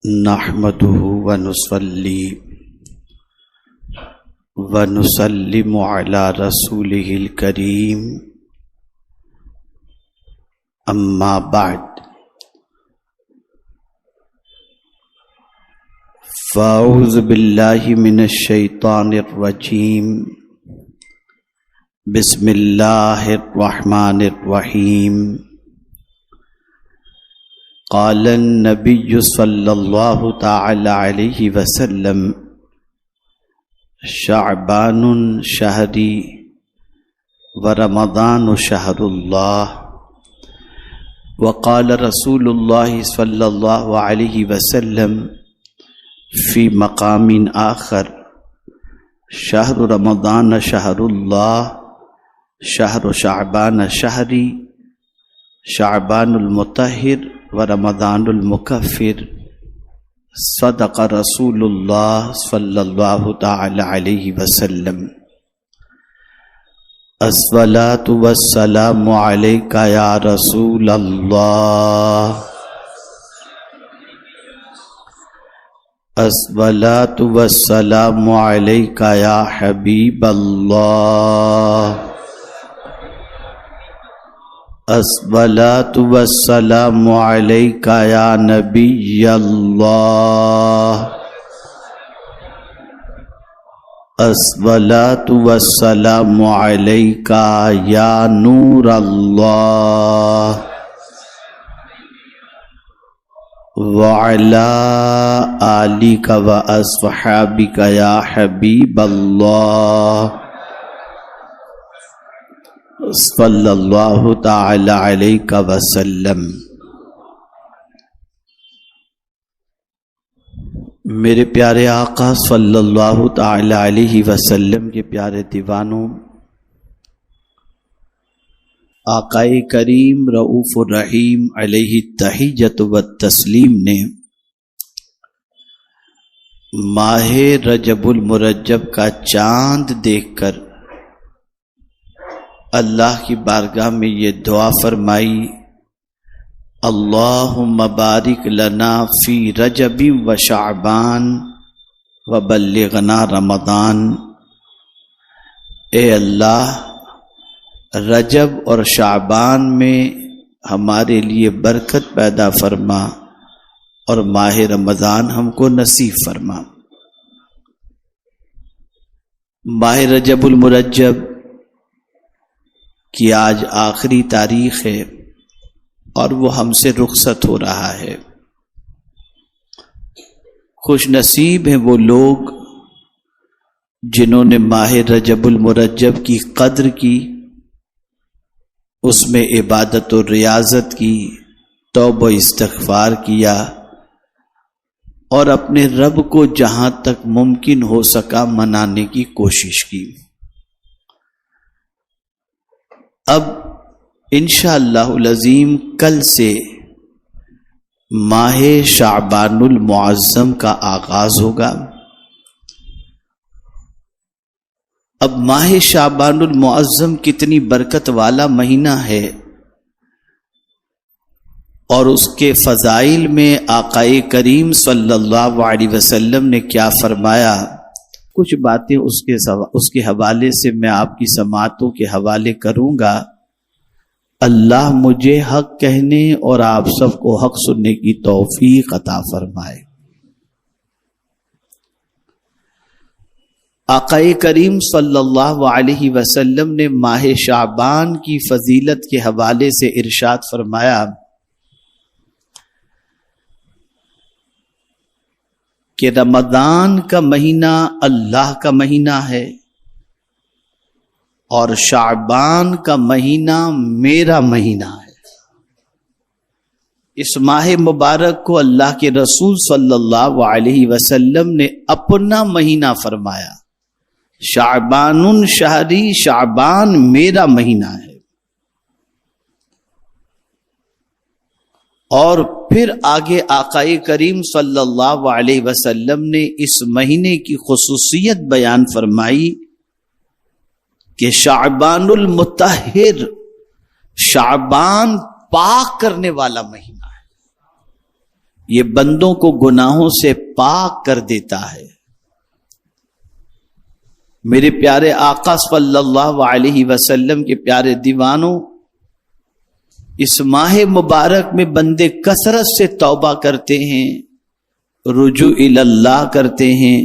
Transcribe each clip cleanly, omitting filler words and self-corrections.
نحمده ونصلي ونسلم على رسوله الكريم أما بعد فأعوذ بالله من الشيطان الرجيم بسم الله الرحمن الرحيم قال النبي صلى الله تعالى عليه وسلم شعبان شهري ورمضان شهر الله وقال رسول الله صلى الله عليه وسلم في مقام آخر شهر رمضان شهر الله شهر شعبان شهري شعبان المطهر ورمضان المكفر صدق رسول الله صلى الله تعالى عليه وسلم الصلاة والسلام عليك يا رسول الله الصلاة والسلام عليك يا حبيب الله الصلاة والسلام عليك يا نبي الله الصلاة والسلام عليك يا نور الله وعلى آلك وأصحابك يا حبيب الله صلی اللہ تعالی علیہ وسلم۔ میرے پیارے آقا صلی اللہ تعالی علیہ وسلم کے پیارے دیوانوں، آقا کریم رؤوف الرحیم علیہ التحیۃ والتسلیم نے ماہ رجب المرجب کا چاند دیکھ کر اللہ کی بارگاہ میں یہ دعا فرمائی، اللہم بارک لنا فی رجب و شعبان و بلغنا رمضان۔ اے اللہ، رجب اور شعبان میں ہمارے لیے برکت پیدا فرما اور ماہ رمضان ہم کو نصیب فرما۔ ماہ رجب المرجب کہ آج آخری تاریخ ہے اور وہ ہم سے رخصت ہو رہا ہے۔ خوش نصیب ہیں وہ لوگ جنہوں نے ماہ رجب المرجب کی قدر کی، اس میں عبادت و ریاضت کی، توبہ و استغفار کیا اور اپنے رب کو جہاں تک ممکن ہو سکا منانے کی کوشش کی۔ اب انشاءاللہ العظیم کل سے ماہ شعبان المعظم کا آغاز ہوگا۔ اب ماہ شعبان المعظم کتنی برکت والا مہینہ ہے اور اس کے فضائل میں آقا کریم صلی اللہ علیہ وسلم نے کیا فرمایا، کچھ باتیں اس کے حوالے سے میں آپ کی سماعتوں کے حوالے کروں گا۔ اللہ مجھے حق کہنے اور آپ سب کو حق سننے کی توفیق عطا فرمائے۔ آقا کریم صلی اللہ علیہ وسلم نے ماہ شعبان کی فضیلت کے حوالے سے ارشاد فرمایا کہ رمضان کا مہینہ اللہ کا مہینہ ہے اور شعبان کا مہینہ میرا مہینہ ہے۔ اس ماہ مبارک کو اللہ کے رسول صلی اللہ علیہ وسلم نے اپنا مہینہ فرمایا، شعبان شہری، شعبان میرا مہینہ ہے۔ اور پھر آگے آقا کریم صلی اللہ علیہ وسلم نے اس مہینے کی خصوصیت بیان فرمائی کہ شعبان المطہر، شعبان پاک کرنے والا مہینہ ہے۔ یہ بندوں کو گناہوں سے پاک کر دیتا ہے۔ میرے پیارے آقا صلی اللہ علیہ وسلم کے پیارے دیوانوں، اس ماہ مبارک میں بندے کثرت سے توبہ کرتے ہیں، رجوع اللہ کرتے ہیں،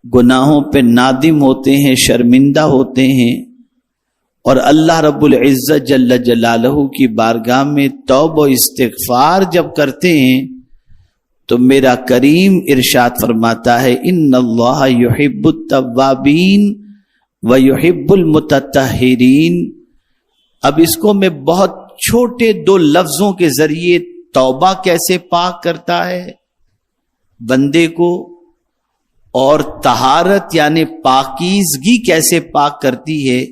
گناہوں پہ نادم ہوتے ہیں، شرمندہ ہوتے ہیں، اور اللہ رب العزت جل جلالہ کی بارگاہ میں توبہ و استغفار جب کرتے ہیں تو میرا کریم ارشاد فرماتا ہے ان اللہ یحب التوابین و یحب المتطہرین۔ اب اس کو میں بہت چھوٹے دو لفظوں کے ذریعے توبہ کیسے پاک کرتا ہے بندے کو، اور طہارت یعنی پاکیزگی کیسے پاک کرتی ہے،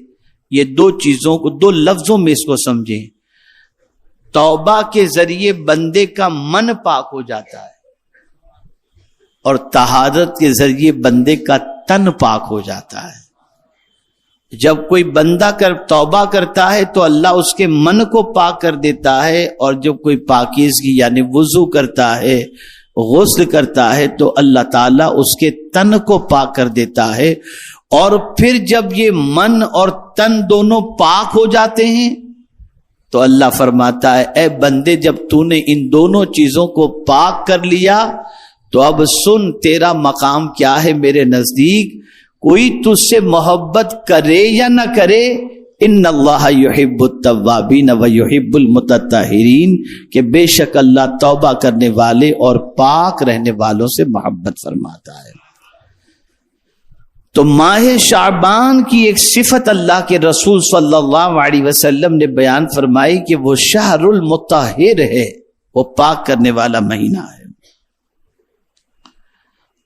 یہ دو چیزوں کو دو لفظوں میں اس کو سمجھیں۔ توبہ کے ذریعے بندے کا من پاک ہو جاتا ہے، اور طہارت کے ذریعے بندے کا تن پاک ہو جاتا ہے۔ جب کوئی بندہ توبہ کرتا ہے تو اللہ اس کے من کو پاک کر دیتا ہے، اور جب کوئی پاکیزگی یعنی وضو کرتا ہے، غسل کرتا ہے، تو اللہ تعالیٰ اس کے تن کو پاک کر دیتا ہے۔ اور پھر جب یہ من اور تن دونوں پاک ہو جاتے ہیں تو اللہ فرماتا ہے اے بندے، جب تو نے ان دونوں چیزوں کو پاک کر لیا تو اب سن تیرا مقام کیا ہے میرے نزدیک۔ کوئی تجھ سے محبت کرے یا نہ کرے، ان اللہ یحب التوابین و یحب المتطہرین، کہ بے شک اللہ توبہ کرنے والے اور پاک رہنے والوں سے محبت فرماتا ہے۔ تو ماہ شعبان کی ایک صفت اللہ کے رسول صلی اللہ علیہ وسلم نے بیان فرمائی کہ وہ شہر المطہر ہے، وہ پاک کرنے والا مہینہ ہے۔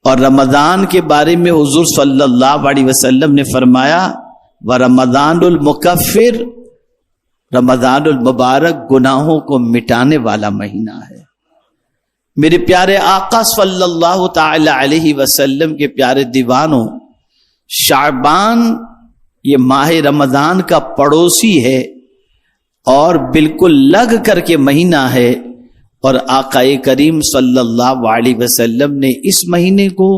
اور رمضان کے بارے میں حضور صلی اللہ علیہ وسلم نے فرمایا وَرَمَضَانُ الْمُكَفِّرُ، رمضان المبارک گناہوں کو مٹانے والا مہینہ ہے۔ میرے پیارے آقا صلی اللہ تعالی علیہ وسلم کے پیارے دیوانوں، شعبان یہ ماہ رمضان کا پڑوسی ہے اور بالکل لگ کر کے مہینہ ہے، اور آقا کریم صلی اللہ علیہ وسلم نے اس مہینے کو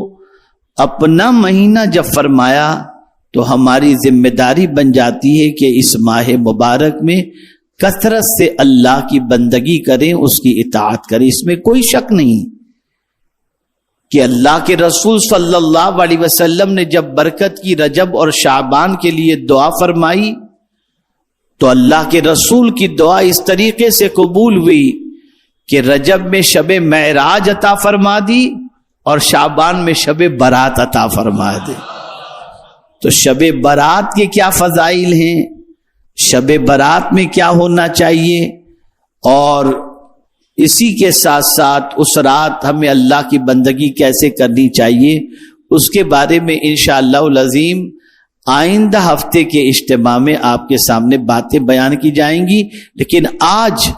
اپنا مہینہ جب فرمایا تو ہماری ذمہ داری بن جاتی ہے کہ اس ماہ مبارک میں کثرت سے اللہ کی بندگی کریں، اس کی اطاعت کریں۔ اس میں کوئی شک نہیں کہ اللہ کے رسول صلی اللہ علیہ وسلم نے جب برکت کی رجب اور شعبان کے لیے دعا فرمائی تو اللہ کے رسول کی دعا اس طریقے سے قبول ہوئی کہ رجب میں شب معراج عطا فرما دی اور شعبان میں شب برات عطا فرما دی۔ تو شب برات کے کیا فضائل ہیں، شب برات میں کیا ہونا چاہیے، اور اسی کے ساتھ ساتھ اس رات ہمیں اللہ کی بندگی کیسے کرنی چاہیے، اس کے بارے میں انشاءاللہ العظیم آئندہ ہفتے کے اجتماع میں آپ کے سامنے باتیں بیان کی جائیں گی۔ لیکن آج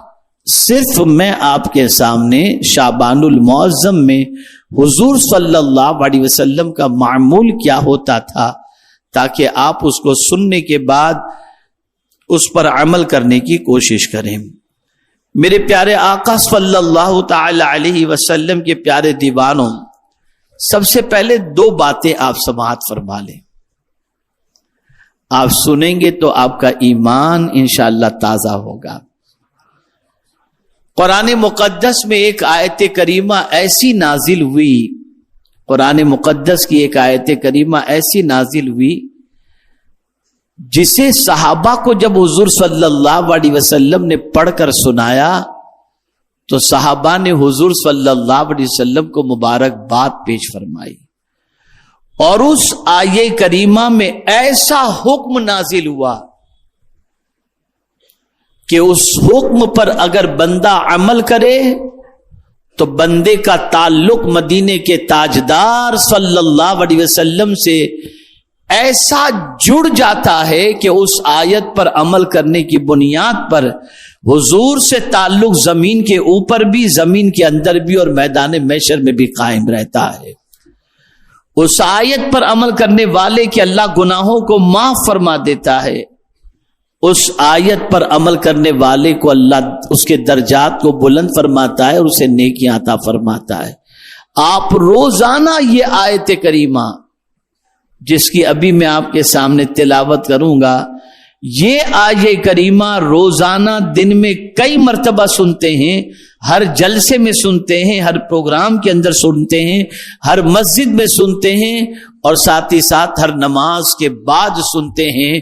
صرف میں آپ کے سامنے شعبان المعظم میں حضور صلی اللہ علیہ وسلم کا معمول کیا ہوتا تھا، تاکہ آپ اس کو سننے کے بعد اس پر عمل کرنے کی کوشش کریں۔ میرے پیارے آقا صلی اللہ تعالی علیہ وسلم کے پیارے دیوانوں، سب سے پہلے دو باتیں آپ سماعت فرما لیں۔ آپ سنیں گے تو آپ کا ایمان انشاءاللہ تازہ ہوگا۔ قرآن مقدس میں ایک آیت کریمہ ایسی نازل ہوئی، قرآن مقدس کی ایک آیت کریمہ ایسی نازل ہوئی جسے صحابہ کو جب حضور صلی اللہ علیہ وسلم نے پڑھ کر سنایا تو صحابہ نے حضور صلی اللہ علیہ وسلم کو مبارکباد پیش فرمائی، اور اس آیے کریمہ میں ایسا حکم نازل ہوا کہ اس حکم پر اگر بندہ عمل کرے تو بندے کا تعلق مدینے کے تاجدار صلی اللہ علیہ وسلم سے ایسا جڑ جاتا ہے کہ اس آیت پر عمل کرنے کی بنیاد پر حضور سے تعلق زمین کے اوپر بھی، زمین کے اندر بھی اور میدان محشر میں بھی قائم رہتا ہے۔ اس آیت پر عمل کرنے والے کے اللہ گناہوں کو معاف فرما دیتا ہے، اس آیت پر عمل کرنے والے کو اللہ اس کے درجات کو بلند فرماتا ہے اور اسے نیکیاں عطا فرماتا ہے۔ آپ روزانہ یہ آیت کریمہ جس کی ابھی میں آپ کے سامنے تلاوت کروں گا، یہ آیت کریمہ روزانہ دن میں کئی مرتبہ سنتے ہیں، ہر جلسے میں سنتے ہیں، ہر پروگرام کے اندر سنتے ہیں، ہر مسجد میں سنتے ہیں، اور ساتھ ہی ساتھ ہر نماز کے بعد سنتے ہیں،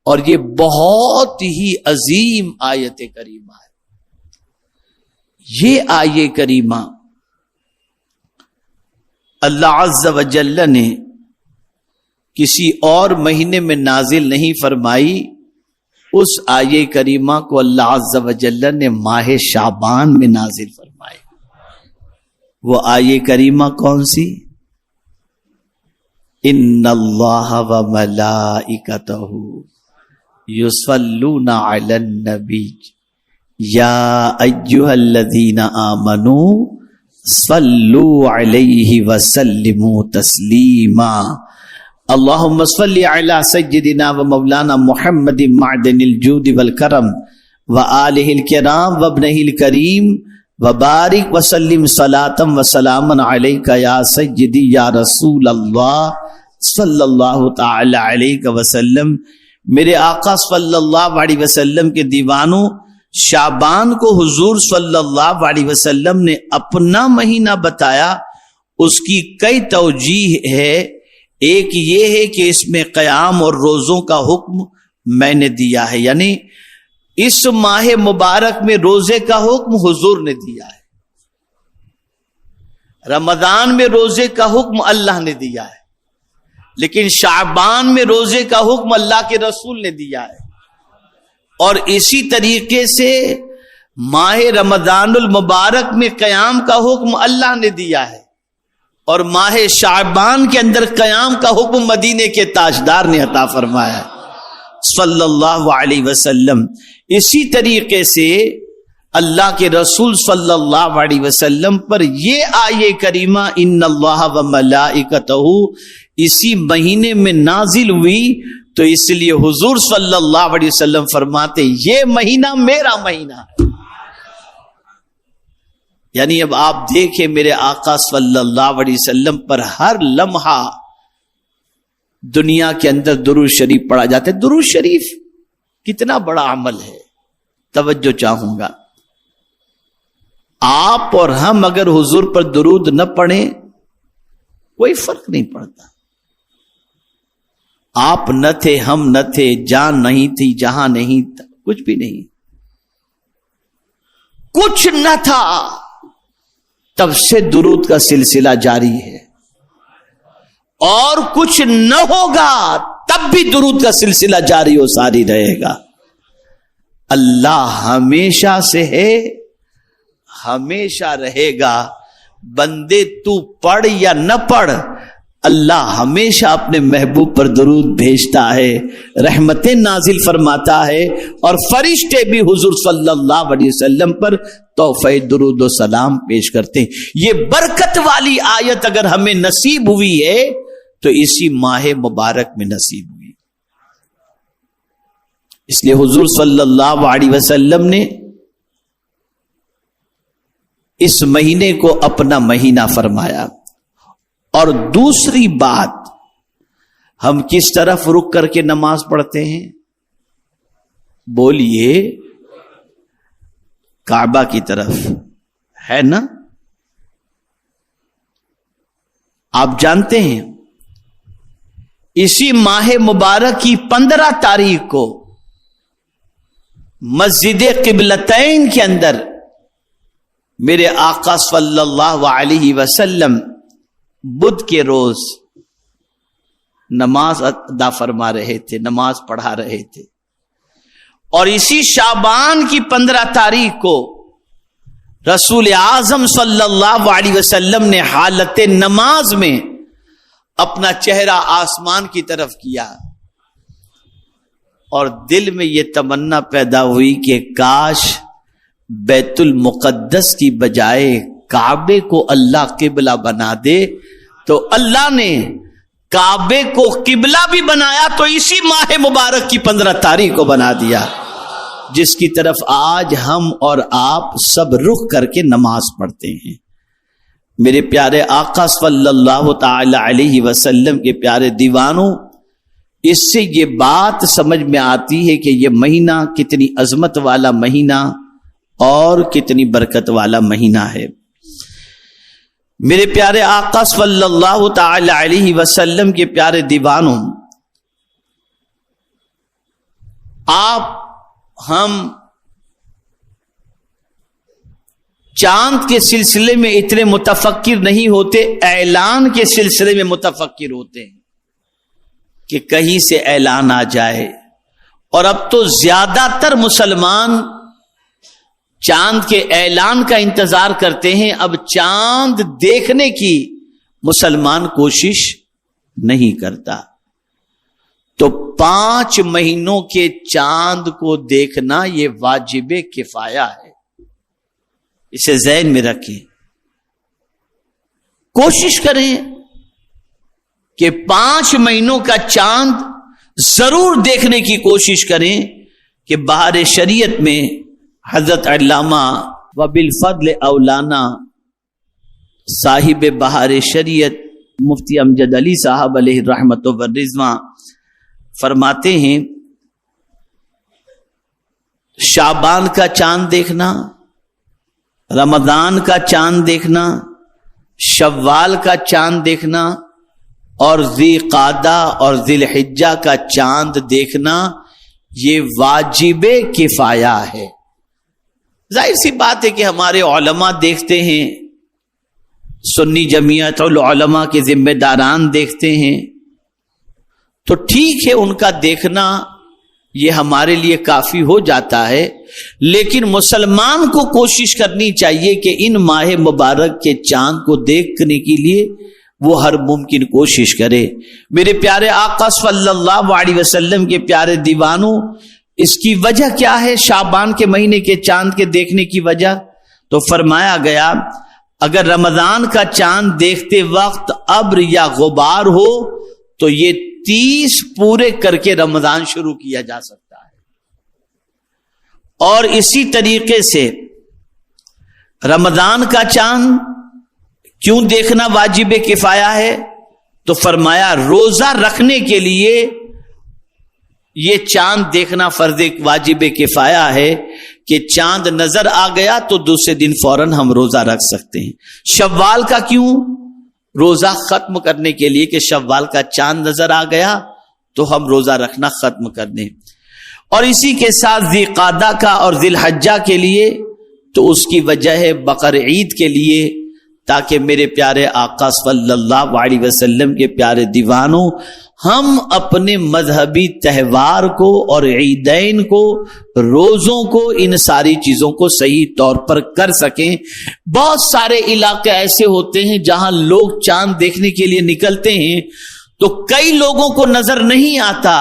اور یہ بہت ہی عظیم آیت کریمہ ہے۔ یہ آیت کریمہ اللہ عز و جل نے کسی اور مہینے میں نازل نہیں فرمائی، اس آیت کریمہ کو اللہ عز و جل نے ماہ شعبان میں نازل فرمائی۔ وہ آیت کریمہ کون سی؟ ان اللہ و ملائکتہ یصلون علی النبی یا ایھا الذین آمنوا صلوا علیہ وسلموا تسلیما اللہم صل علی سیدنا و مولانا محمد معدن الجود والکرم وآلہ الکرام وابنہ الکریم وبارک وسلم صلاۃ وسلاما علیک یا سیدی یا رسول اللہ صلی اللہ تعالی علیہ وسلم۔ میرے آقا صلی اللہ علیہ وسلم کے دیوانوں، شعبان کو حضور صلی اللہ علیہ وسلم نے اپنا مہینہ بتایا، اس کی کئی توجیہ ہے۔ ایک یہ ہے کہ اس میں قیام اور روزوں کا حکم میں نے دیا ہے، یعنی اس ماہ مبارک میں روزے کا حکم حضور نے دیا ہے، رمضان میں روزے کا حکم اللہ نے دیا ہے، لیکن شعبان میں روزے کا حکم اللہ کے رسول نے دیا ہے، اور اسی طریقے سے ماہ رمضان المبارک میں قیام کا حکم اللہ نے دیا ہے، اور ماہ شعبان کے اندر قیام کا حکم مدینے کے تاجدار نے عطا فرمایا صلی اللہ علیہ وسلم۔ اسی طریقے سے اللہ کے رسول صلی اللہ علیہ وسلم پر یہ آیت کریمہ ان اللہ و ملائکتہ اسی مہینے میں نازل ہوئی، تو اس لیے حضور صلی اللہ علیہ وسلم فرماتے یہ مہینہ میرا مہینہ ہے۔ یعنی اب آپ دیکھیں میرے آقا صلی اللہ علیہ وسلم پر ہر لمحہ دنیا کے اندر درود شریف پڑھا جاتا ہے۔ درود شریف کتنا بڑا عمل ہے، توجہ چاہوں گا۔ آپ اور ہم اگر حضور پر درود نہ پڑھیں کوئی فرق نہیں پڑتا۔ آپ نہ تھے، ہم نہ تھے، جان نہیں تھی، جہاں نہیں تھا، کچھ بھی نہیں، کچھ نہ تھا، تب سے درود کا سلسلہ جاری ہے، اور کچھ نہ ہوگا تب بھی درود کا سلسلہ جاری و ساری رہے گا۔ اللہ ہمیشہ سے ہے، ہمیشہ رہے گا۔ بندے تو پڑھ یا نہ پڑھ، اللہ ہمیشہ اپنے محبوب پر درود بھیجتا ہے، رحمتیں نازل فرماتا ہے، اور فرشتے بھی حضور صلی اللہ علیہ وسلم پر تحفہ درود و سلام پیش کرتے ہیں۔ یہ برکت والی آیت اگر ہمیں نصیب ہوئی ہے تو اسی ماہ مبارک میں نصیب ہوئی۔ اس لیے حضور صلی اللہ علیہ وسلم نے اس مہینے کو اپنا مہینہ فرمایا۔ اور دوسری بات، ہم کس طرف رک کر کے نماز پڑھتے ہیں؟ بولیے، کعبہ کی طرف ہے نا؟ آپ جانتے ہیں اسی ماہ مبارک کی 15 تاریخ کو مسجد قبلتین کے اندر میرے آقا صلی اللہ علیہ وسلم بدھ کے روز نماز ادا فرما رہے تھے، نماز پڑھا رہے تھے، اور اسی شعبان کی 15 تاریخ کو رسول اعظم صلی اللہ علیہ وسلم نے حالت نماز میں اپنا چہرہ آسمان کی طرف کیا، اور دل میں یہ تمنا پیدا ہوئی کہ کاش بیت المقدس کی بجائے کعبے کو اللہ قبلہ بنا دے، تو اللہ نے کعبے کو قبلہ بھی بنایا تو اسی ماہ مبارک کی 15 تاریخ کو بنا دیا، جس کی طرف آج ہم اور آپ سب رخ کر کے نماز پڑھتے ہیں۔ میرے پیارے آقا صلی اللہ تعالی علیہ وسلم کے پیارے دیوانوں، اس سے یہ بات سمجھ میں آتی ہے کہ یہ مہینہ کتنی عظمت والا مہینہ اور کتنی برکت والا مہینہ ہے۔ میرے پیارے آقا صلی اللہ تعالی علیہ وسلم کے پیارے دیوانوں، آپ ہم چاند کے سلسلے میں اتنے متفکر نہیں ہوتے، اعلان کے سلسلے میں متفکر ہوتے ہیں کہ کہیں سے اعلان آ جائے۔ اور اب تو زیادہ تر مسلمان چاند کے اعلان کا انتظار کرتے ہیں، اب چاند دیکھنے کی مسلمان کوشش نہیں کرتا۔ تو 5 مہینوں کے چاند کو دیکھنا یہ واجب کفایہ ہے، اسے ذہن میں رکھیں، کوشش کریں کہ 5 مہینوں کا چاند ضرور دیکھنے کی کوشش کریں۔ کہ بہار شریعت میں حضرت علامہ وبالفضل اولانا صاحب بہار شریعت مفتی امجد علی صاحب علیہ رحمت و رضوان فرماتے ہیں، شعبان کا چاند دیکھنا، رمضان کا چاند دیکھنا، شوال کا چاند دیکھنا اور ذی قعدہ اور ذی الحجہ کا چاند دیکھنا یہ واجب کفایہ ہے۔ ظاہر سی بات ہے کہ ہمارے علماء دیکھتے ہیں، سنی جمعیت العلماء کے ذمہ داران دیکھتے ہیں، تو ٹھیک ہے ان کا دیکھنا یہ ہمارے لیے کافی ہو جاتا ہے، لیکن مسلمان کو کوشش کرنی چاہیے کہ ان ماہ مبارک کے چاند کو دیکھنے کے لیے وہ ہر ممکن کوشش کرے۔ میرے پیارے آقا صلی اللہ علیہ وسلم کے پیارے دیوانوں، اس کی وجہ کیا ہے شعبان کے مہینے کے چاند کے دیکھنے کی وجہ؟ تو فرمایا گیا اگر رمضان کا چاند دیکھتے وقت ابر یا غبار ہو تو یہ 30 پورے کر کے رمضان شروع کیا جا سکتا ہے۔ اور اسی طریقے سے رمضان کا چاند کیوں دیکھنا واجب کفایہ ہے؟ تو فرمایا روزہ رکھنے کے لیے یہ چاند دیکھنا فرض واجب کفایہ ہے کہ چاند نظر آ گیا تو دوسرے دن فوراً ہم روزہ رکھ سکتے ہیں۔ شوال کا کیوں؟ روزہ ختم کرنے کے لیے کہ شوال کا چاند نظر آ گیا تو ہم روزہ رکھنا ختم کر دیں۔ اور اسی کے ساتھ ذی قعدہ کا اور ذی الحجہ کے لیے تو اس کی وجہ ہے بقر عید کے لیے، تاکہ میرے پیارے آقا صلی اللہ علیہ وسلم کے پیارے دیوانوں ہم اپنے مذہبی تہوار کو اور عیدین کو، روزوں کو، ان ساری چیزوں کو صحیح طور پر کر سکیں۔ بہت سارے علاقے ایسے ہوتے ہیں جہاں لوگ چاند دیکھنے کے لیے نکلتے ہیں تو کئی لوگوں کو نظر نہیں آتا،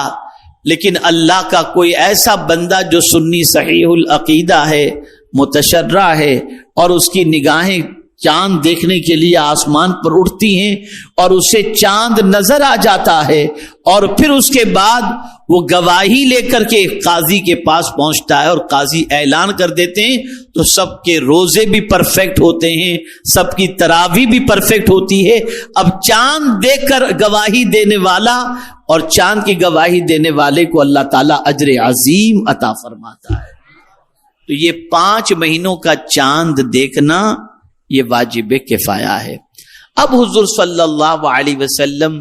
لیکن اللہ کا کوئی ایسا بندہ جو سنی صحیح العقیدہ ہے، متشرع ہے، اور اس کی نگاہیں چاند دیکھنے کے لیے آسمان پر اٹھتی ہیں اور اسے چاند نظر آ جاتا ہے، اور پھر اس کے بعد وہ گواہی لے کر کے قاضی کے پاس پہنچتا ہے اور قاضی اعلان کر دیتے ہیں تو سب کے روزے بھی پرفیکٹ ہوتے ہیں، سب کی تراویح بھی پرفیکٹ ہوتی ہے۔ اب چاند دیکھ کر گواہی دینے والا اور چاند کی گواہی دینے والے کو اللہ تعالیٰ اجر عظیم عطا فرماتا ہے۔ تو یہ 5 مہینوں کا چاند دیکھنا یہ واجب کفایہ ہے۔ اب حضور صلی اللہ علیہ وسلم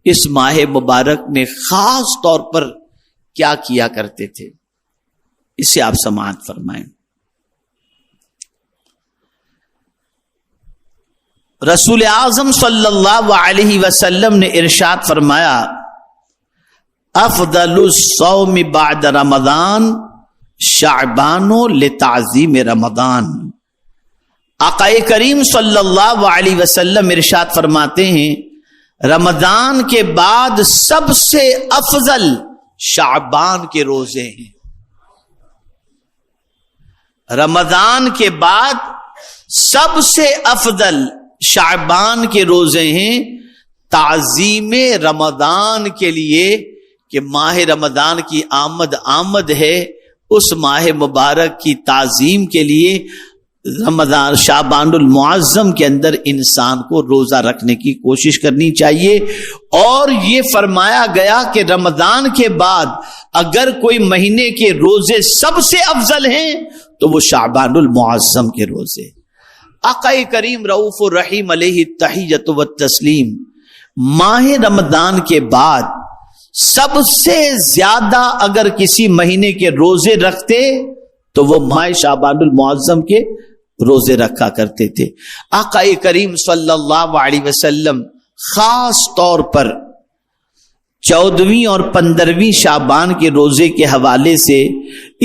اس ماہ مبارک میں خاص طور پر کیا کیا کرتے تھے، اسے آپ سماعت فرمائیں۔ رسول اعظم صلی اللہ علیہ وسلم نے ارشاد فرمایا افضل الصوم بعد رمضان شعبان لتعظیم رمضان۔ آقا کریم صلی اللہ علیہ وسلم ارشاد فرماتے ہیں رمضان کے بعد سب سے افضل شعبان کے روزے ہیں۔ رمضان کے بعد سب سے افضل شعبان کے روزے ہیں، تعظیم رمضان کے لیے کہ ماہ رمضان کی آمد ہے، اس ماہ مبارک کی تعظیم کے لیے رمضان شعبان المعظم کے اندر انسان کو روزہ رکھنے کی کوشش کرنی چاہیے۔ اور یہ فرمایا گیا کہ رمضان کے بعد اگر کوئی مہینے کے روزے سب سے افضل ہیں تو وہ شعبان المعظم کے روزے۔ آقا کریم رؤوف الرحیم علیہ التحیۃ والتسلیم ماہ رمضان کے بعد سب سے زیادہ اگر کسی مہینے کے روزے رکھتے تو وہ ماہ شعبان المعظم کے روزے رکھا کرتے تھے۔ آقا کریم صلی اللہ علیہ وسلم خاص طور پر 14ویں اور 15ویں شعبان کے روزے کے حوالے سے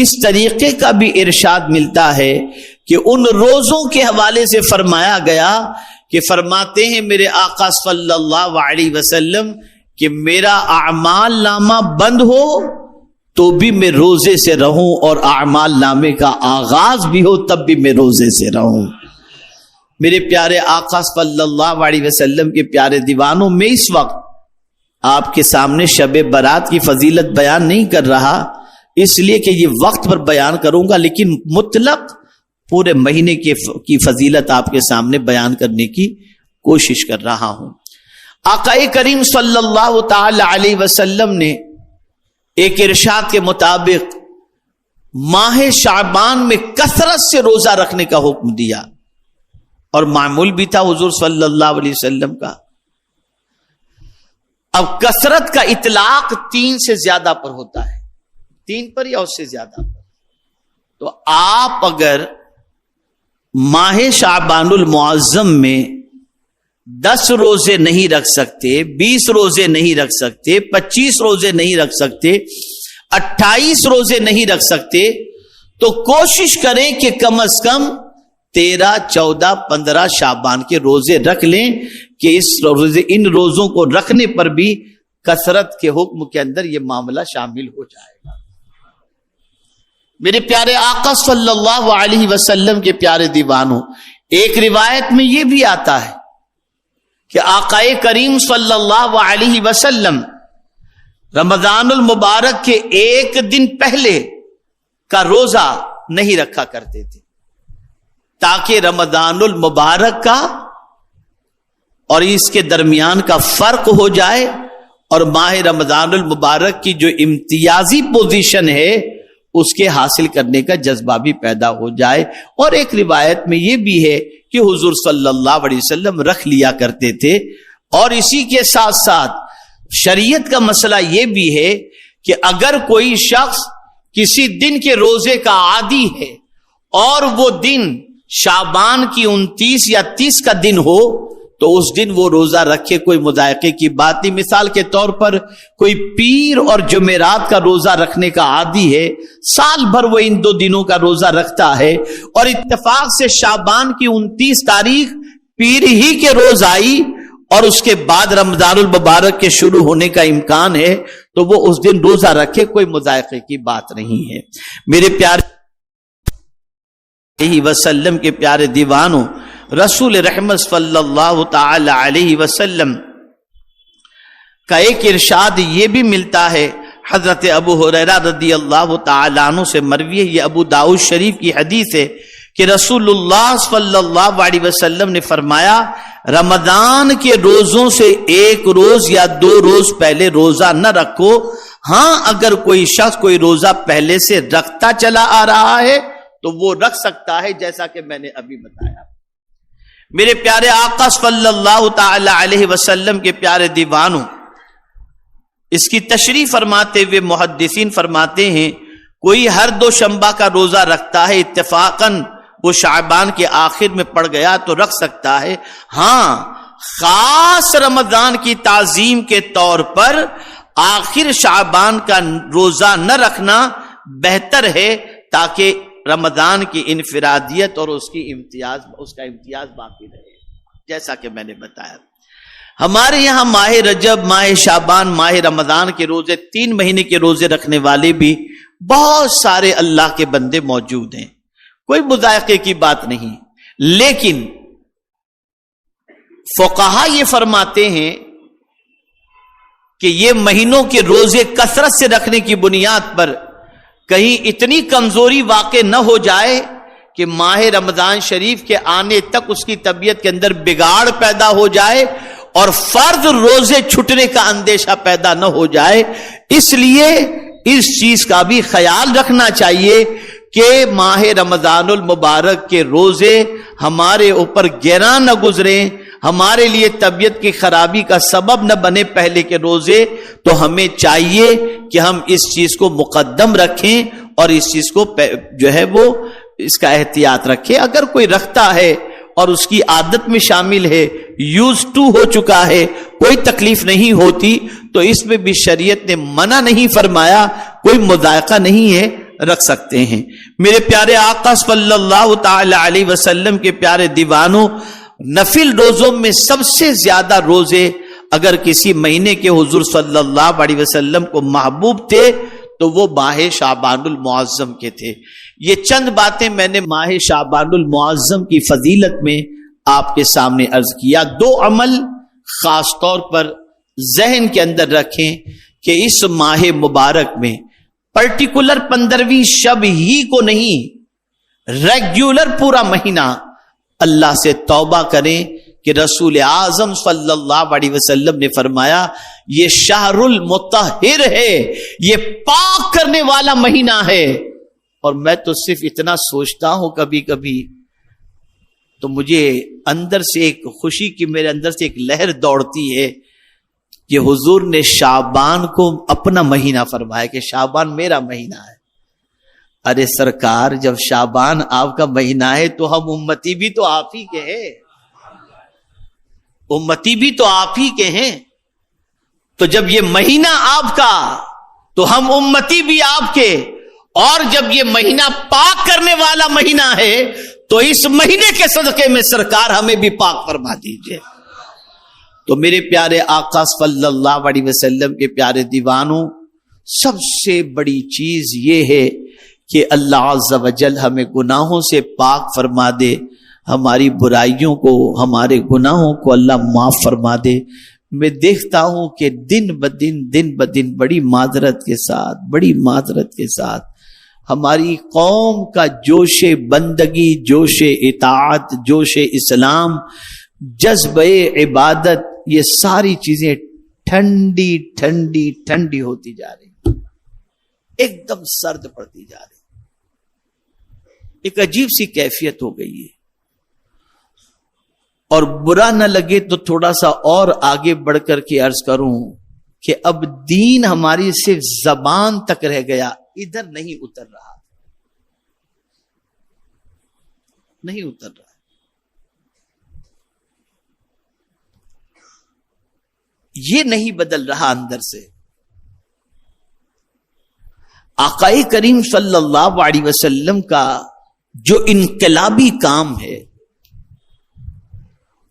اس طریقے کا بھی ارشاد ملتا ہے کہ ان روزوں کے حوالے سے فرمایا گیا کہ فرماتے ہیں میرے آقا صلی اللہ علیہ وسلم کہ میرا اعمال نامہ بند ہو تو بھی میں روزے سے رہوں، اور اعمال نامے کا آغاز بھی ہو تب بھی میں روزے سے رہوں۔ میرے پیارے آقا صلی اللہ علیہ وسلم کے پیارے دیوانوں، میں اس وقت آپ کے سامنے شب برات کی فضیلت بیان نہیں کر رہا اس لیے کہ یہ وقت پر بیان کروں گا، لیکن مطلق پورے مہینے کی فضیلت آپ کے سامنے بیان کرنے کی کوشش کر رہا ہوں۔ آقا کریم صلی اللہ تعالی علیہ وسلم نے ایک ارشاد کے مطابق ماہ شعبان میں کثرت سے روزہ رکھنے کا حکم دیا، اور معمول بھی تھا حضور صلی اللہ علیہ وسلم کا۔ اب کثرت کا اطلاق 3 سے زیادہ پر ہوتا ہے، 3 پر یا اس سے زیادہ پر۔ تو آپ اگر ماہ شعبان المعظم میں 10 روزے نہیں رکھ سکتے، 20 روزے نہیں رکھ سکتے، 25 روزے نہیں رکھ سکتے، 28 روزے نہیں رکھ سکتے، تو کوشش کریں کہ کم از کم 13، 14، 15 شعبان کے روزے رکھ لیں کہ ان روزوں کو رکھنے پر بھی کثرت کے حکم کے اندر یہ معاملہ شامل ہو جائے گا۔ میرے پیارے آقا صلی اللہ علیہ وسلم کے پیارے دیوانوں، ایک روایت میں یہ بھی آتا ہے کہ آقا کریم صلی اللہ علیہ وسلم رمضان المبارک کے 1 دن پہلے کا روزہ نہیں رکھا کرتے تھے تاکہ رمضان المبارک کا اور اس کے درمیان کا فرق ہو جائے اور ماہ رمضان المبارک کی جو امتیازی پوزیشن ہے اس کے حاصل کرنے کا جذبہ بھی پیدا ہو جائے۔ اور ایک روایت میں یہ بھی ہے کہ حضور صلی اللہ علیہ وسلم رکھ لیا کرتے تھے۔ اور اسی کے ساتھ ساتھ شریعت کا مسئلہ یہ بھی ہے کہ اگر کوئی شخص کسی دن کے روزے کا عادی ہے اور وہ دن شعبان کی 29 یا 30 کا دن ہو تو اس دن وہ روزہ رکھے، کوئی مذائقے کی بات نہیں۔ مثال کے طور پر کوئی پیر اور جمعرات کا روزہ رکھنے کا عادی ہے، سال بھر وہ ان 2 دنوں کا روزہ رکھتا ہے، اور اتفاق سے شعبان کی 29 تاریخ پیر ہی کے روز آئی اور اس کے بعد رمضان المبارک کے شروع ہونے کا امکان ہے تو وہ اس دن روزہ رکھے، کوئی مذائقے کی بات نہیں ہے۔ میرے پیارے وسلم کے پیارے دیوانوں، رسول رحمت صلی اللہ تعالی علیہ وسلم کا ایک ارشاد یہ بھی ملتا ہے، حضرت ابو ہریرہ رضی اللہ تعالی عنہ سے مروی ہے، یہ ابو داؤد شریف کی حدیث ہے کہ رسول اللہ صلی اللہ علیہ وسلم نے فرمایا رمضان کے روزوں سے 1 روز یا 2 روز پہلے روزہ نہ رکھو، ہاں اگر کوئی شخص کوئی روزہ پہلے سے رکھتا چلا آ رہا ہے تو وہ رکھ سکتا ہے، جیسا کہ میں نے ابھی بتایا۔ میرے پیارے آقا صلی اللہ تعالی علیہ وسلم کے پیارے دیوانوں، اس کی تشریح فرماتے ہوئے محدثین فرماتے ہیں کوئی ہر 2 شنبہ کا روزہ رکھتا ہے، اتفاقاً وہ شعبان کے آخر میں پڑ گیا تو رکھ سکتا ہے، ہاں خاص رمضان کی تعظیم کے طور پر آخر شعبان کا روزہ نہ رکھنا بہتر ہے تاکہ رمضان کی انفرادیت اور اس کا امتیاز باقی رہے، جیسا کہ میں نے بتایا۔ ہمارے یہاں ماہ رجب، ماہ شعبان، ماہ رمضان کے روزے، 3 مہینے کے روزے رکھنے والے بھی بہت سارے اللہ کے بندے موجود ہیں، کوئی مذائقے کی بات نہیں، لیکن فقہا یہ فرماتے ہیں کہ یہ مہینوں کے روزے کثرت سے رکھنے کی بنیاد پر کہیں اتنی کمزوری واقع نہ ہو جائے کہ ماہ رمضان شریف کے آنے تک اس کی طبیعت کے اندر بگاڑ پیدا ہو جائے اور فرض روزے چھٹنے کا اندیشہ پیدا نہ ہو جائے. اس لیے اس چیز کا بھی خیال رکھنا چاہیے کہ ماہ رمضان المبارک کے روزے ہمارے اوپر گراں نہ گزریں، ہمارے لیے طبیعت کی خرابی کا سبب نہ بنے پہلے کے روزے. تو ہمیں چاہیے کہ ہم اس چیز کو مقدم رکھیں اور اس چیز کو جو ہے وہ اس کا احتیاط رکھیں. اگر کوئی رکھتا ہے اور اس کی عادت میں شامل ہے، یوز ٹو ہو چکا ہے، کوئی تکلیف نہیں ہوتی، تو اس میں بھی شریعت نے منع نہیں فرمایا، کوئی مذائقہ نہیں ہے، رکھ سکتے ہیں. میرے پیارے آقا صلی اللہ تعالی علیہ وسلم کے پیارے دیوانوں، نفل روزوں میں سب سے زیادہ روزے اگر کسی مہینے کے حضور صلی اللہ علیہ وسلم کو محبوب تھے تو وہ ماہ شعبان المعظم کے تھے. یہ چند باتیں میں نے ماہ شعبان المعظم کی فضیلت میں آپ کے سامنے عرض کیا. 2 عمل خاص طور پر ذہن کے اندر رکھیں کہ اس ماہ مبارک میں پرٹیکولر 15ویں شب ہی کو نہیں، ریگولر پورا مہینہ اللہ سے توبہ کریں کہ رسول اعظم صلی اللہ علیہ وسلم نے فرمایا یہ شہر المطہر ہے، یہ پاک کرنے والا مہینہ ہے. اور میں تو صرف اتنا سوچتا ہوں کبھی کبھی تو مجھے اندر سے ایک خوشی کی میرے اندر سے ایک لہر دوڑتی ہے کہ حضور نے شعبان کو اپنا مہینہ فرمایا کہ شعبان میرا مہینہ ہے. ارے سرکار، جب شعبان آپ کا مہینہ ہے تو ہم امتی بھی تو آپ ہی کے ہیں، امتی بھی تو آپ ہی کے ہیں. تو جب یہ مہینہ آپ کا تو ہم امتی بھی آپ کے، اور جب یہ مہینہ پاک کرنے والا مہینہ ہے تو اس مہینے کے صدقے میں سرکار ہمیں بھی پاک فرما دیجئے. تو میرے پیارے آقا صلی اللہ علیہ وسلم کے پیارے دیوانوں، سب سے بڑی چیز یہ ہے کہ اللہ عز و جل ہمیں گناہوں سے پاک فرما دے، ہماری برائیوں کو، ہمارے گناہوں کو اللہ معاف فرما دے. میں دیکھتا ہوں کہ دن بدن بڑی معذرت کے ساتھ ہماری قوم کا جوش بندگی، جوش اطاعت، جوش اسلام، جذبہ عبادت، یہ ساری چیزیں ٹھنڈی ہوتی جا رہی، ایک دم سرد پڑتی جا رہی، ایک عجیب سی کیفیت ہو گئی ہے. اور برا نہ لگے تو تھوڑا سا اور آگے بڑھ کر کے عرض کروں کہ اب دین ہماری صرف زبان تک رہ گیا، ادھر نہیں اتر رہا. یہ نہیں بدل رہا اندر سے. آقا کریم صلی اللہ علیہ وسلم کا جو انقلابی کام ہے،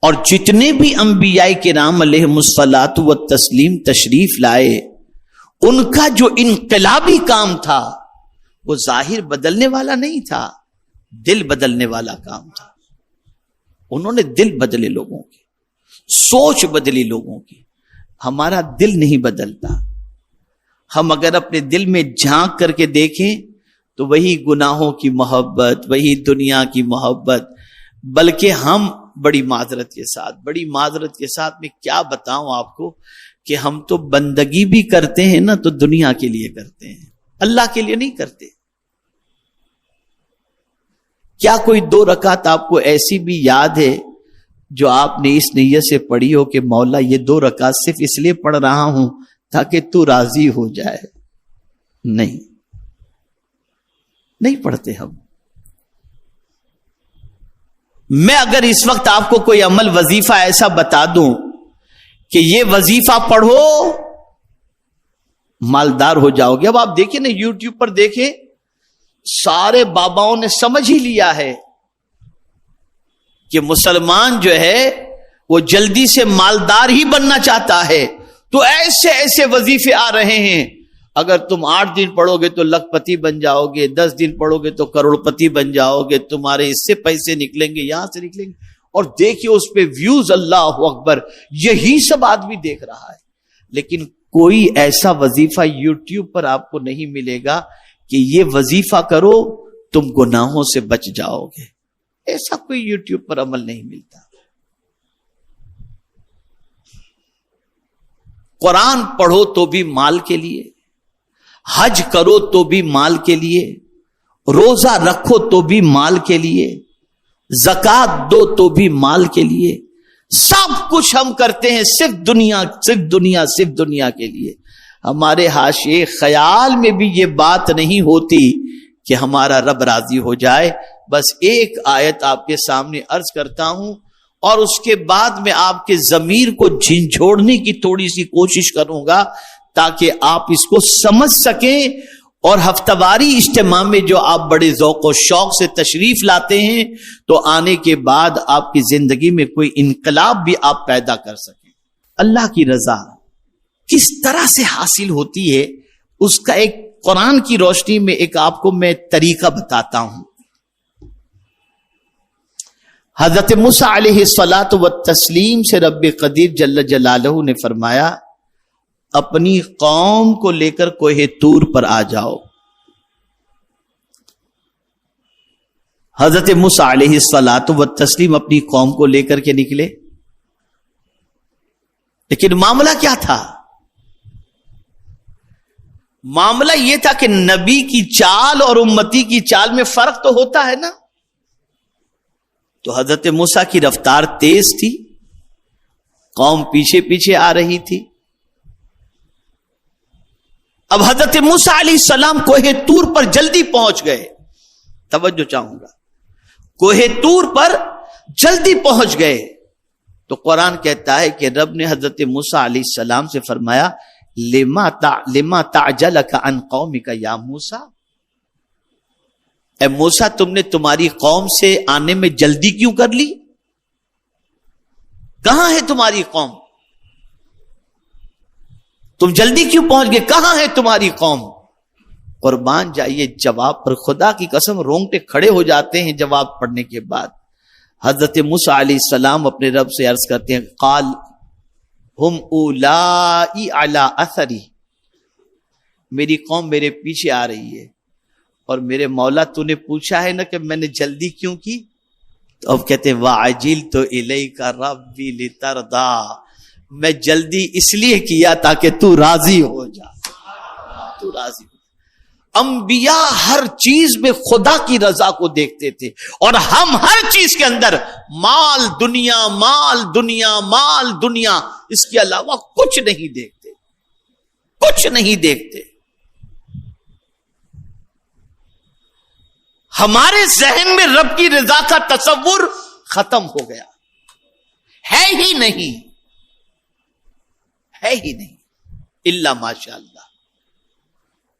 اور جتنے بھی انبیاء کرام علیہم الصلاۃ والتسلیم تشریف لائے، ان کا جو انقلابی کام تھا وہ ظاہر بدلنے والا نہیں تھا، دل بدلنے والا کام تھا. انہوں نے دل بدلے لوگوں کی، سوچ بدلی لوگوں کی. ہمارا دل نہیں بدلتا. ہم اگر اپنے دل میں جھانک کر کے دیکھیں تو وہی گناہوں کی محبت، وہی دنیا کی محبت، بلکہ ہم بڑی معذرت کے ساتھ میں کیا بتاؤں آپ کو کہ ہم تو بندگی بھی کرتے ہیں نا تو دنیا کے لیے کرتے ہیں، اللہ کے لیے نہیں کرتے. کیا کوئی 2 رکعت آپ کو ایسی بھی یاد ہے جو آپ نے اس نیت سے پڑھی ہو کہ مولا یہ 2 رکعت صرف اس لیے پڑھ رہا ہوں تاکہ تو راضی ہو جائے؟ نہیں پڑھتے ہم. میں اگر اس وقت آپ کو کوئی عمل وظیفہ ایسا بتا دوں کہ یہ وظیفہ پڑھو مالدار ہو جاؤ گے. اب آپ دیکھیں نا، یوٹیوب پر دیکھیں، سارے باباؤں نے سمجھ ہی لیا ہے کہ مسلمان جو ہے وہ جلدی سے مالدار ہی بننا چاہتا ہے، تو ایسے وظیفے آ رہے ہیں. اگر تم 8 دن پڑھو گے تو لکھ پتی بن جاؤ گے، 10 دن پڑھو گے تو کروڑ پتی بن جاؤ گے، تمہارے اس سے پیسے نکلیں گے، یہاں سے نکلیں گے. اور دیکھیے اس پہ ویوز، اللہ اکبر، یہی سب آدمی دیکھ رہا ہے. لیکن کوئی ایسا وظیفہ یوٹیوب پر آپ کو نہیں ملے گا کہ یہ وظیفہ کرو تم گناہوں سے بچ جاؤ گے. ایسا کوئی یوٹیوب پر عمل نہیں ملتا. قرآن پڑھو تو بھی مال کے لیے، حج کرو تو بھی مال کے لیے، روزہ رکھو تو بھی مال کے لیے، زکات دو تو بھی مال کے لیے. سب کچھ ہم کرتے ہیں صرف دنیا کے لیے. ہمارے حاشیے خیال میں بھی یہ بات نہیں ہوتی کہ ہمارا رب راضی ہو جائے. بس ایک آیت آپ کے سامنے عرض کرتا ہوں اور اس کے بعد میں آپ کے ضمیر کو جھنجھوڑنے کی تھوڑی سی کوشش کروں گا تاکہ آپ اس کو سمجھ سکیں. اور ہفتہ واری اجتماع میں جو آپ بڑے ذوق و شوق سے تشریف لاتے ہیں تو آنے کے بعد آپ کی زندگی میں کوئی انقلاب بھی آپ پیدا کر سکیں. اللہ کی رضا کس طرح سے حاصل ہوتی ہے اس کا ایک قرآن کی روشنی میں ایک آپ کو میں طریقہ بتاتا ہوں. حضرت موسیٰ علیہ الصلاۃ والتسلیم سے رب قدیر جل جلالہ نے فرمایا اپنی قوم کو لے کر کوہ طور پر آ جاؤ. حضرت موسیٰ علیہ الصلاۃ والتسلیم اپنی قوم کو لے کر کے نکلے، لیکن معاملہ کیا تھا؟ معاملہ یہ تھا کہ نبی کی چال اور امتی کی چال میں فرق تو ہوتا ہے نا. تو حضرت موسیٰ کی رفتار تیز تھی، قوم پیچھے پیچھے آ رہی تھی. اب حضرت موسیٰ علیہ السلام کوہ طور پر جلدی پہنچ گئے. توجہ چاہوں گا، کوہ طور پر جلدی پہنچ گئے. تو قرآن کہتا ہے کہ رب نے حضرت موسیٰ علیہ السلام سے فرمایا لما تعجلک عن قومک یا موسیٰ، اے موسیٰ تم نے تمہاری قوم سے آنے میں جلدی کیوں کر لی؟ کہاں ہے تمہاری قوم؟ تم جلدی کیوں پہنچ گئے؟ کہاں ہے تمہاری قوم؟ قربان جائیے جواب پر خدا کی قسم رونگٹے کھڑے ہو جاتے ہیں جواب پڑھنے کے بعد. حضرت موسیٰ علیہ السلام اپنے رب سے عرض کرتے ہیں قال ہم اولائی علی اثری، میری قوم میرے پیچھے آ رہی ہے اور میرے مولا تو نے پوچھا ہے نا کہ میں نے جلدی کیوں کی؟ تو اب کہتے ہیں وَعَجِلْتُ إِلَيْكَ رَبِّ لِتَرْضَى، میں جلدی اس لیے کیا تاکہ تو راضی ہو جا. تو راضی ہو. انبیاء ہر چیز میں خدا کی رضا کو دیکھتے تھے اور ہم ہر چیز کے اندر مال دنیا مال دنیا مال دنیا، اس کے علاوہ کچھ نہیں دیکھتے، کچھ نہیں دیکھتے. ہمارے ذہن میں رب کی رضا کا تصور ختم ہو گیا، ہے ہی نہیں، ہے ہی نہیں الا ماشاء اللہ.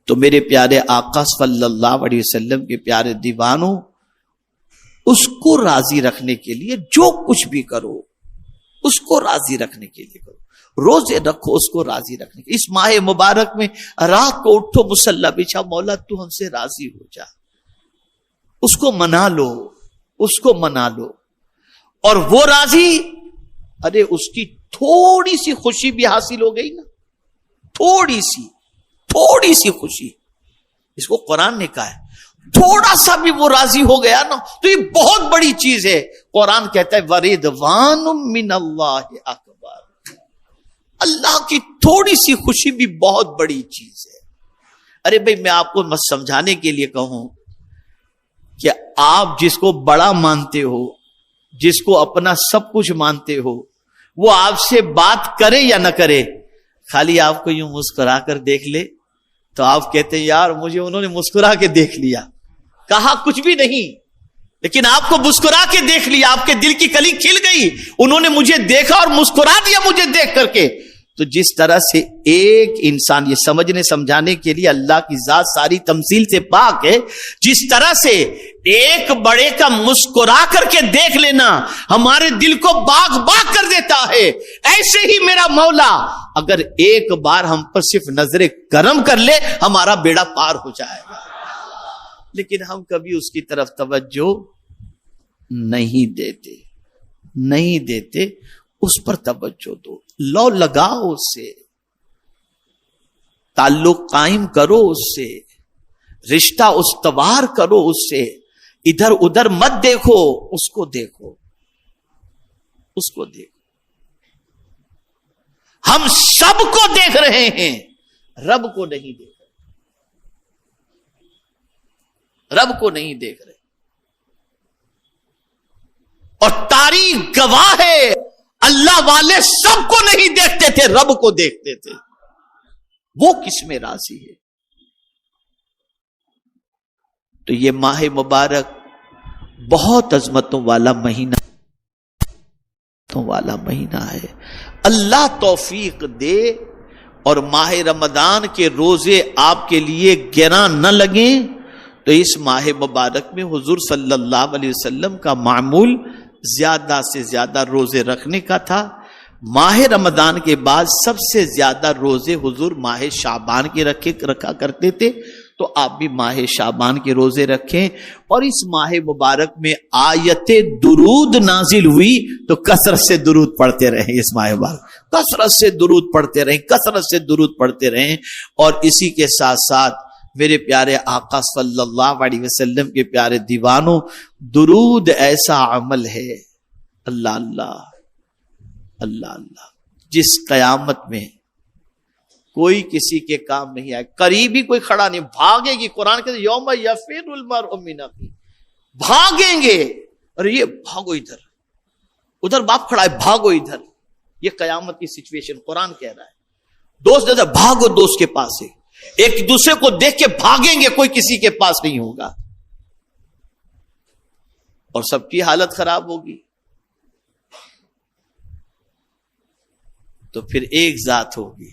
تو میرے پیارے آقا صلی اللہ علیہ وسلم کے پیارے دیوانوں، اس کو راضی رکھنے کے لیے جو کچھ بھی کرو اس کو راضی رکھنے کے لیے کرو. روزے رکھو اس کو راضی رکھنے کے. اس ماہ مبارک میں رات کو اٹھو مصلی بچھا، مولا تو ہم سے راضی ہو جا، اس کو منا لو، اس کو منا لو. اور وہ راضی، ارے اس کی تھوڑی سی خوشی بھی حاصل ہو گئی نا، تھوڑی سی خوشی، اس کو قرآن نے کہا ہے تھوڑا سا بھی وہ راضی ہو گیا نا تو یہ بہت بڑی چیز ہے. قرآن کہتا ہے وَرِضْوَانٌ مِّنَ اللَّهِ أَكْبَرُ، اللہ کی تھوڑی سی خوشی بھی بہت بڑی چیز ہے. ارے بھائی میں آپ کو سمجھانے کے لیے کہوں کہ آپ جس کو بڑا مانتے ہو، جس کو اپنا سب کچھ مانتے ہو، وہ آپ سے بات کرے یا نہ کرے، خالی آپ کو یوں مسکرا کر دیکھ لے تو آپ کہتے ہیں یار مجھے انہوں نے مسکرا کے دیکھ لیا، کہا کچھ بھی نہیں، لیکن آپ کو مسکرا کے دیکھ لیا، آپ کے دل کی کلی کھل گئی، انہوں نے مجھے دیکھا اور مسکرا دیا مجھے دیکھ کر کے. تو جس طرح سے ایک انسان، یہ سمجھنے سمجھانے کے لیے اللہ کی ذات ساری تمثیل سے پاک ہے، جس طرح سے ایک بڑے کا مسکرا کر کے دیکھ لینا ہمارے دل کو باغ باغ کر دیتا ہے، ایسے ہی میرا مولا اگر ایک بار ہم پر صرف نظر کرم کر لے ہمارا بیڑا پار ہو جائے گا. لیکن ہم کبھی اس کی طرف توجہ نہیں دیتے. اس پر توجہ دو، لو لگاؤ اس سے، تعلق قائم کرو اس سے، رشتہ استوار کرو اس سے، ادھر ادھر مت دیکھو، اس کو دیکھو، اس کو دیکھو۔ ہم سب کو دیکھ رہے ہیں، رب کو نہیں دیکھ رہے، رب کو نہیں دیکھ رہے۔ اور تاریخ گواہ ہے، اللہ والے سب کو نہیں دیکھتے تھے، رب کو دیکھتے تھے۔ وہ کس میں راضی ہے؟ تو یہ ماہ مبارک بہت عظمتوں والا مہینہ ہے۔ اللہ توفیق دے اور ماہ رمضان کے روزے آپ کے لیے گراں نہ لگیں تو اس ماہ مبارک میں حضور صلی اللہ علیہ وسلم کا معمول زیادہ سے زیادہ روزے رکھنے کا تھا۔ ماہ رمضان کے بعد سب سے زیادہ روزے حضور ماہ شعبان کے رکھا کرتے تھے، تو آپ بھی ماہ شعبان کے روزے رکھیں۔ اور اس ماہ مبارک میں آیت درود نازل ہوئی تو کثرت سے درود پڑھتے رہیں، اس ماہ مبارک کثرت سے درود پڑھتے رہیں، کثرت سے درود پڑھتے رہیں۔ اور اسی کے ساتھ ساتھ میرے پیارے آقا صلی اللہ علیہ وسلم کے پیارے دیوانوں، درود ایسا عمل ہے، اللہ اللہ اللہ اللہ، جس قیامت میں کوئی کسی کے کام نہیں آئے، قریبی کوئی کھڑا نہیں، بھاگے گی۔ قرآن کہتے ہیں یوم یفر المرء من اخیہ، بھاگیں گے، اور یہ بھاگو ادھر، ادھر باپ کھڑا ہے بھاگو ادھر۔ یہ قیامت کی سچویشن قرآن کہہ رہا ہے۔ دوست ادھر بھاگو دوست کے پاس سے، ایک دوسرے کو دیکھ کے بھاگیں گے، کوئی کسی کے پاس نہیں ہوگا، اور سب کی حالت خراب ہوگی۔ تو پھر ایک ذات ہوگی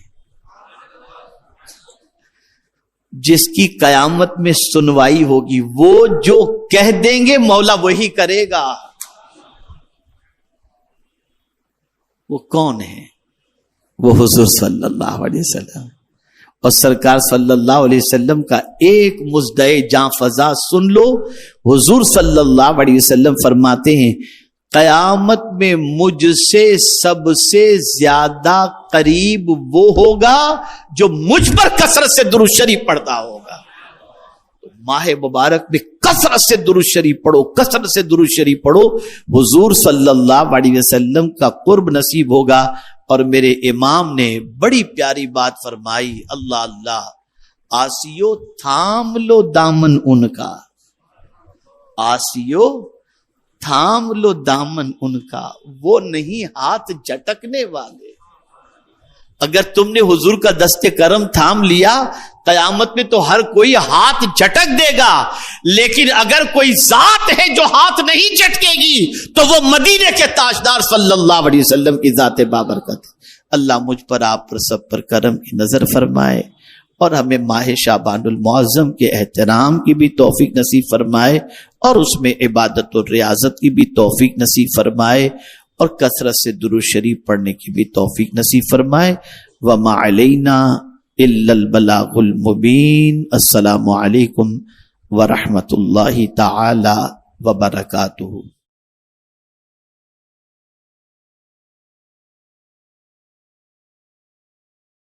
جس کی قیامت میں سنوائی ہوگی، وہ جو کہہ دیں گے مولا وہی کرے گا۔ وہ کون ہے؟ وہ حضور صلی اللہ علیہ وسلم۔ اور سرکار صلی اللہ علیہ وسلم کا ایک مزدے جاں فضا سن لو۔ حضور صلی اللہ علیہ وسلم فرماتے ہیں قیامت میں مجھ سے سب سے زیادہ قریب وہ ہوگا جو مجھ پر کثرت سے درود شریف پڑھتا ہوگا۔ ماہ مبارک میں کثرت سے درود شریف پڑھو، کثرت سے درود شریف پڑھو، حضور صلی اللہ علیہ وسلم کا قرب نصیب ہوگا۔ اور میرے امام نے بڑی پیاری بات فرمائی، اللہ اللہ، آسیو تھام لو دامن ان کا، آسیو تھام لو دامن ان کا، وہ نہیں ہاتھ جھٹکنے والے۔ اگر تم نے حضور کا دست کرم تھام لیا، قیامت میں تو ہر کوئی ہاتھ جھٹک دے گا، لیکن اگر کوئی ذات ہے جو ہاتھ نہیں جھٹکے گی تو وہ مدینے کے تاجدار صلی اللہ علیہ وسلم کی ذات بابرکت۔ اللہ مجھ پر، آپ پر، سب پر کرم کی نظر فرمائے، اور ہمیں ماہ شعبان المعظم کے احترام کی بھی توفیق نصیب فرمائے، اور اس میں عبادت و ریاضت کی بھی توفیق نصیب فرمائے، اور کثرت سے درود شریف پڑھنے کی بھی توفیق نصیب فرمائے۔ وما علینا الا البلاغ المبین۔ السلام علیکم ورحمۃ اللہ تعالی وبرکاتہ۔